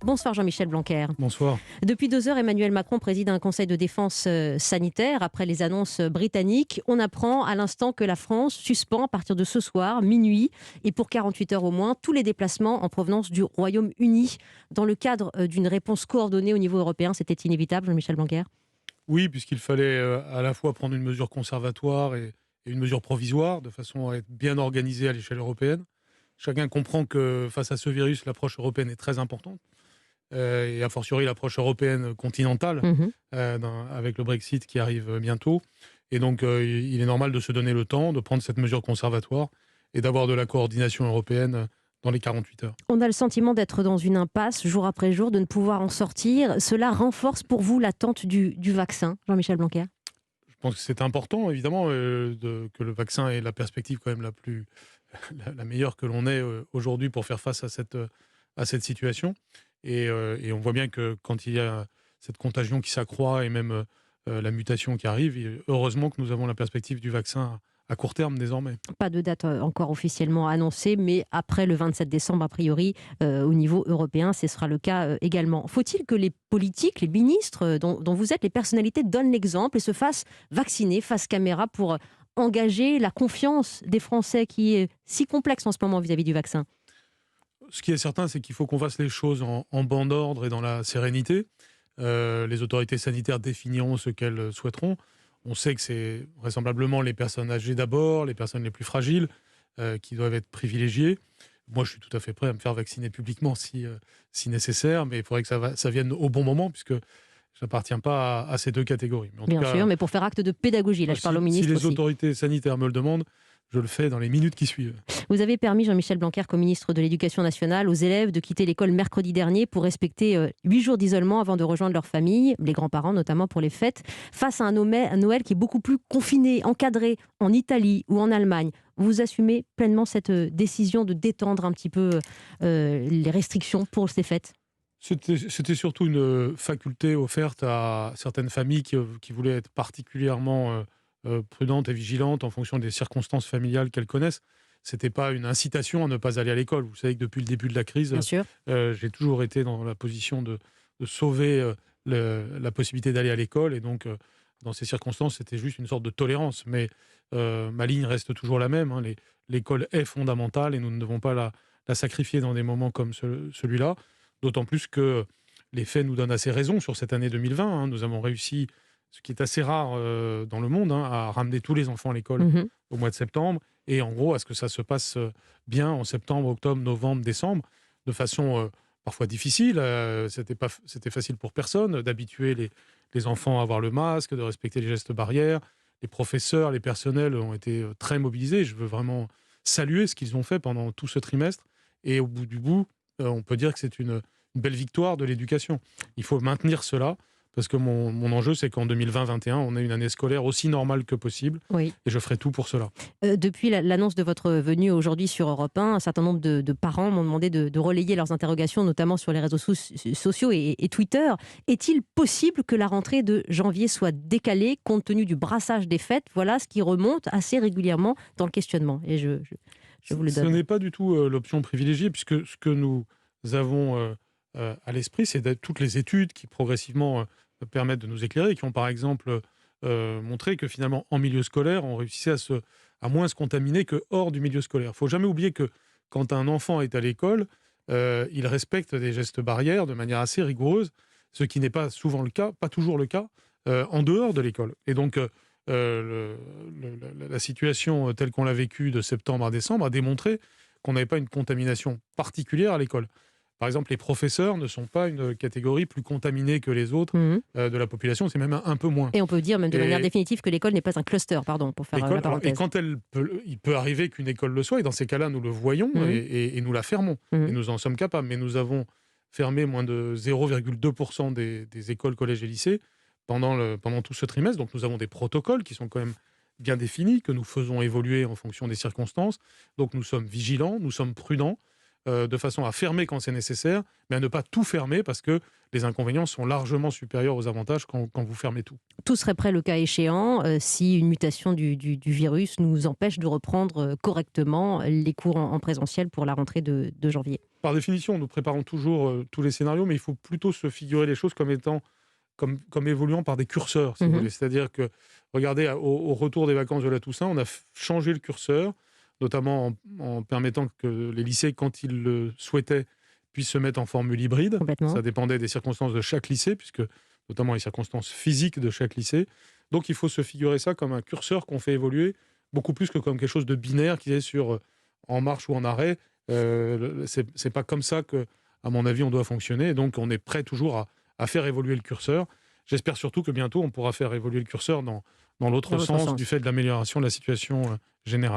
Bonsoir Jean-Michel Blanquer. Bonsoir. Depuis 2 heures, Emmanuel Macron préside un conseil de défense sanitaire. Après les annonces britanniques, on apprend à l'instant que la France suspend à partir de ce soir, minuit, et pour 48 heures au moins, tous les déplacements en provenance du Royaume-Uni. Dans le cadre d'une réponse coordonnée au niveau européen, c'était inévitable, Jean-Michel Blanquer? Oui, puisqu'il fallait à la fois prendre une mesure conservatoire et une mesure provisoire, de façon à être bien organisé à l'échelle européenne. Chacun comprend que face à ce virus, l'approche européenne est très importante, et a fortiori l'approche européenne continentale, Mhm. avec le Brexit qui arrive bientôt. Et donc, il est normal de se donner le temps de prendre cette mesure conservatoire et d'avoir de la coordination européenne dans les 48 heures. On a le sentiment d'être dans une impasse jour après jour, de ne pouvoir en sortir. Cela renforce pour vous l'attente du vaccin, Jean-Michel Blanquer? Je pense que c'est important, évidemment, que le vaccin ait la perspective quand même la meilleure que l'on ait aujourd'hui pour faire face à cette situation. Et on voit bien que quand il y a cette contagion qui s'accroît et même la mutation qui arrive, heureusement que nous avons la perspective du vaccin à court terme désormais. Pas de date encore officiellement annoncée, mais après le 27 décembre, a priori, au niveau européen, ce sera le cas également. Faut-il que les politiques, les ministres dont vous êtes, les personnalités, donnent l'exemple et se fassent vacciner face caméra pour engager la confiance des Français qui est si complexe en ce moment vis-à-vis du vaccin? Ce qui est certain, c'est qu'il faut qu'on fasse les choses en bon ordre et dans la sérénité. Les autorités sanitaires définiront ce qu'elles souhaiteront. On sait que c'est vraisemblablement les personnes âgées d'abord, les personnes les plus fragiles, qui doivent être privilégiées. Moi, je suis tout à fait prêt à me faire vacciner publiquement si nécessaire, mais il faudrait que ça vienne au bon moment, puisque je n'appartiens pas à ces deux catégories. Mais en Bien tout cas, sûr, mais pour faire acte de pédagogie, là je parle au ministre si les aussi. autorités sanitaires me le demandent, je le fais dans les minutes qui suivent. Vous avez permis, Jean-Michel Blanquer, comme ministre de l'Éducation nationale, aux élèves de quitter l'école mercredi dernier pour respecter 8 jours d'isolement avant de rejoindre leur famille, les grands-parents notamment pour les fêtes, face à un Noël qui est beaucoup plus confiné, encadré en Italie ou en Allemagne. Vous assumez pleinement cette décision de détendre un petit peu les restrictions pour ces fêtes? C'était surtout une faculté offerte à certaines familles qui voulaient être particulièrement prudentes et vigilantes en fonction des circonstances familiales qu'elles connaissent. C'était pas une incitation à ne pas aller à l'école. Vous savez que depuis le début de la crise, Bien sûr. j'ai toujours été dans la position de sauver la possibilité d'aller à l'école. Et donc, dans ces circonstances, c'était juste une sorte de tolérance. Mais ma ligne reste toujours la même, hein. L'école est fondamentale et nous ne devons pas la sacrifier dans des moments comme celui-là. D'autant plus que les faits nous donnent assez raison sur cette année 2020. Hein. Nous avons réussi, ce qui est assez rare dans le monde, hein, à ramener tous les enfants à l'école Mhm. au mois de septembre. Et en gros, à ce que ça se passe bien en septembre, octobre, novembre, décembre, de façon parfois difficile. C'était facile pour personne d'habituer les enfants à avoir le masque, de respecter les gestes barrières. Les professeurs, les personnels ont été très mobilisés. Je veux vraiment saluer ce qu'ils ont fait pendant tout ce trimestre. Et au bout du bout, on peut dire que c'est une belle victoire de l'éducation. Il faut maintenir cela, parce que mon enjeu, c'est qu'en 2020-2021, on ait une année scolaire aussi normale que possible, Oui. et je ferai tout pour cela. Depuis l'annonce de votre venue aujourd'hui sur Europe 1, un certain nombre de parents m'ont demandé de relayer leurs interrogations, notamment sur les réseaux sociaux et Twitter. Est-il possible que la rentrée de janvier soit décalée compte tenu du brassage des fêtes? Voilà ce qui remonte assez régulièrement dans le questionnement. Et je vous le Ce donne. n'est pas du tout l'option privilégiée, puisque ce que nous avons à l'esprit, c'est toutes les études qui progressivement permettent de nous éclairer, qui ont par exemple montré que finalement en milieu scolaire, on réussissait à moins se contaminer que hors du milieu scolaire. Il ne faut jamais oublier que quand un enfant est à l'école, il respecte des gestes barrières de manière assez rigoureuse, ce qui n'est pas souvent le cas, pas toujours le cas, en dehors de l'école. Et donc, la situation telle qu'on l'a vécue de septembre à décembre a démontré qu'on n'avait pas une contamination particulière à l'école. Par exemple, les professeurs ne sont pas une catégorie plus contaminée que les autres Mhm. de la population, c'est même un peu moins. Et on peut dire même de manière définitive que l'école n'est pas un cluster, pardon, pour faire la Et parenthèse. quand il peut arriver qu'une école le soit, et dans ces cas-là, nous le voyons et nous la fermons. Et nous en sommes capables. Mais nous avons fermé moins de 0,2% des écoles, collèges et lycées pendant tout ce trimestre. Donc nous avons des protocoles qui sont quand même bien définis, que nous faisons évoluer en fonction des circonstances. Donc nous sommes vigilants, nous sommes prudents, de façon à fermer quand c'est nécessaire, mais à ne pas tout fermer, parce que les inconvénients sont largement supérieurs aux avantages quand vous fermez tout. Tout serait prêt le cas échéant si une mutation du virus nous empêche de reprendre correctement les cours en présentiel pour la rentrée de janvier. Par définition, nous préparons toujours tous les scénarios, mais il faut plutôt se figurer les choses comme étant comme évoluant par des curseurs, si vous Mmh. voulez. C'est-à-dire que, regardez, au retour des vacances de la Toussaint, on a changé le curseur, notamment en permettant que les lycées, quand ils le souhaitaient, puissent se mettre en formule hybride. Complètement. Ça dépendait des circonstances de chaque lycée, puisque notamment les circonstances physiques de chaque lycée. Donc il faut se figurer ça comme un curseur qu'on fait évoluer, beaucoup plus que comme quelque chose de binaire qui est sur en marche ou en arrêt. C'est pas comme ça que, à mon avis, on doit fonctionner. Et donc on est prêt toujours à faire évoluer le curseur. J'espère surtout que bientôt, on pourra faire évoluer le curseur dans Dans l'autre l'autre sens, du sens. fait de l'amélioration de la situation générale.